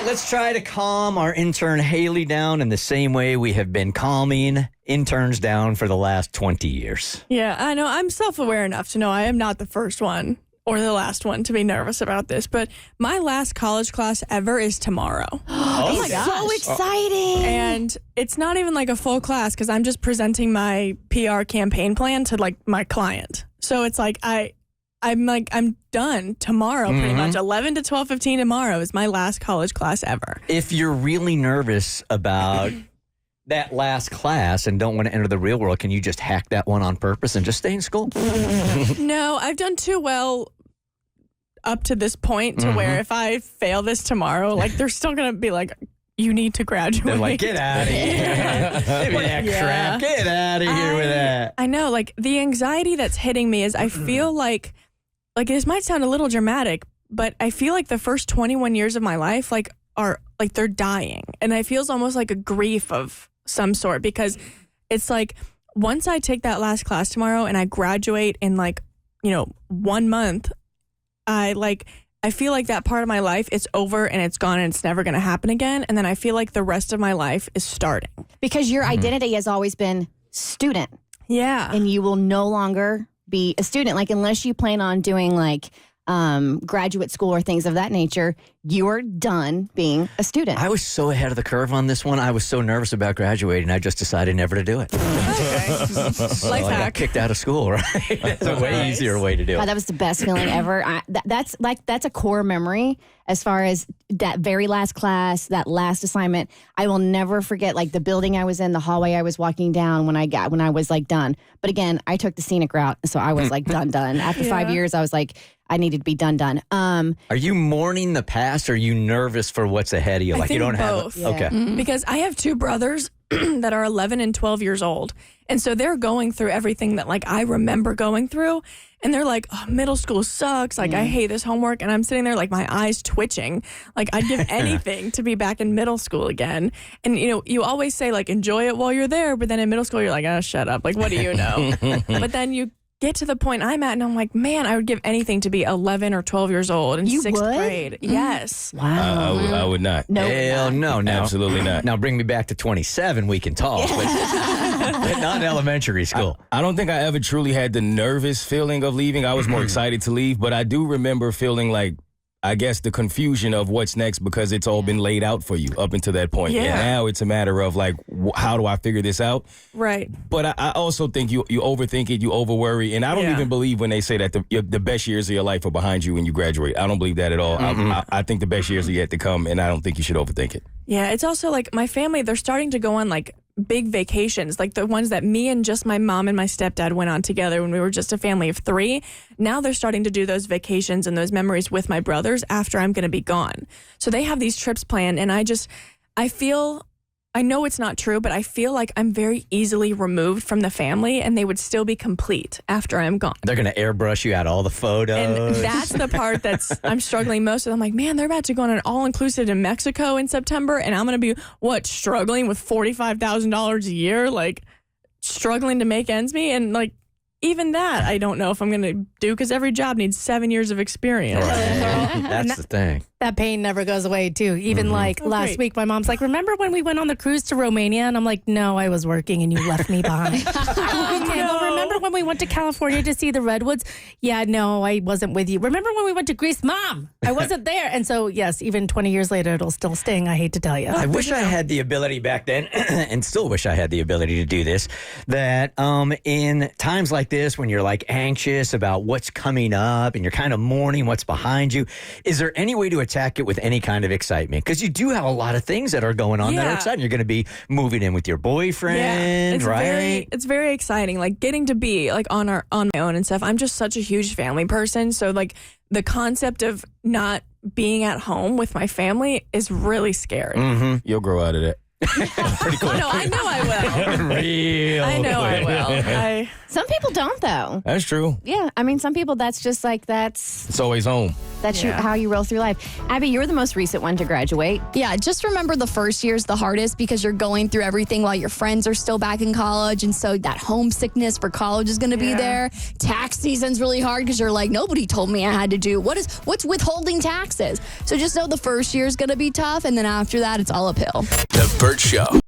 right, let's try to calm our intern Hayley down in the same way we have been calming interns down for the last 20 years. Yeah, I know. I'm self-aware enough to know I am not the first one or the last one to be nervous about this, but my last college class ever is tomorrow. Oh my gosh. So exciting. And it's not even like a full class because I'm just presenting my PR campaign plan to like my client. So it's like I'm done tomorrow pretty much. 11 to 12:15 tomorrow is my last college class ever. If you're really nervous about that last class and don't want to enter the real world, can you just hack that one on purpose and just stay in school? No, I've done too well up to this point to where if I fail this tomorrow, like they're still going to be like, you need to graduate. They're like, get out of here. Give me that crap. Get out of here with that. I know, like the anxiety that's hitting me is I feel like this might sound a little dramatic, but I feel like the first 21 years of my life are they're dying. And it feels almost like a grief of some sort because it's like once I take that last class tomorrow and I graduate in 1 month, I feel like that part of my life is over and it's gone and it's never going to happen again. And then I feel like the rest of my life is starting. Because your identity has always been student. Yeah. And you will no longer be a student. Like, unless you plan on doing graduate school or things of that nature, you're done being a student. I was so ahead of the curve on this one. I was so nervous about graduating, I just decided never to do it. Okay. So Life I got hack. kicked out of school, right? It's a way easier way to do it. That was the best feeling ever. That's a core memory as far as that very last class, that last assignment. I will never forget the building I was in, the hallway I was walking down when I was done. But again, I took the scenic route, so I was done. After 5 years, I was I needed to be done. Are you mourning the past, or are you nervous for what's ahead of you? I think you don't both. have it. Okay. Because I have two brothers that are 11 and 12 years old. And so they're going through everything that I remember going through. And they're like, oh, middle school sucks. I hate this homework. And I'm sitting there my eyes twitching. I'd give anything to be back in middle school again. And, you always say enjoy it while you're there. But then in middle school, you're like, oh, shut up. What do you know? But then you get to the point I'm at and I'm like, man, I would give anything to be 11 or 12 years old in sixth grade. Yes. Wow. I would not. No. Hell no. Now, Absolutely not. Now bring me back to 27. We can talk, but not elementary school. I don't think I ever truly had the nervous feeling of leaving. I was more excited to leave, but I do remember feeling I guess the confusion of what's next because it's all been laid out for you up until that point. Yeah. And now it's a matter of how do I figure this out? Right. But I also think you overthink it, you overworry, and I don't even believe when they say that the best years of your life are behind you when you graduate. I don't believe that at all. I think the best years are yet to come, and I don't think you should overthink it. Yeah, it's also my family, they're starting to go on big vacations, the ones that me and just my mom and my stepdad went on together when we were just a family of 3. Now they're starting to do those vacations and those memories with my brothers after I'm going to be gone. So they have these trips planned, and I know it's not true, but I feel like I'm very easily removed from the family and they would still be complete after I'm gone. They're going to airbrush you out all the photos. And that's the part I'm struggling most with. I'm like, man, they're about to go on an all-inclusive in Mexico in September, and I'm going to be, struggling with $45,000 a year, struggling to make ends meet, and even that, I don't know if I'm going to do because every job needs 7 years of experience. Right. That's the thing. That pain never goes away, too. Even last week, my mom's like, remember when we went on the cruise to Romania? And I'm like, no, I was working and you left me behind. Okay, well, remember when we went to California to see the redwoods? Yeah, no, I wasn't with you. Remember when we went to Greece? Mom, I wasn't there. And so, yes, even 20 years later, it'll still sting. I hate to tell you. I wish I had the ability back then, and still wish I had the ability to do this, that in times like this, when you're anxious about what's coming up and you're kind of mourning what's behind you, is there any way to attack it with any kind of excitement? Because you do have a lot of things that are going on that are exciting. You're going to be moving in with your boyfriend, right? It's very exciting. Getting to be on my own and stuff. I'm just such a huge family person. So the concept of not being at home with my family is really scary. You'll grow out of that. Pretty cool. No, I know I will. Real. I know I will. Some people don't, though. That's true. Yeah, I mean, some people, that's just like, that's It's always home. how you roll through life. Abby, you're the most recent one to graduate. Yeah, just remember the first year's the hardest because you're going through everything while your friends are still back in college. And so that homesickness for college is going to be there. Tax season's really hard because you're like, nobody told me I had to do. What's withholding taxes? So just know the first year's going to be tough. And then after that, it's all uphill. The Bert Show.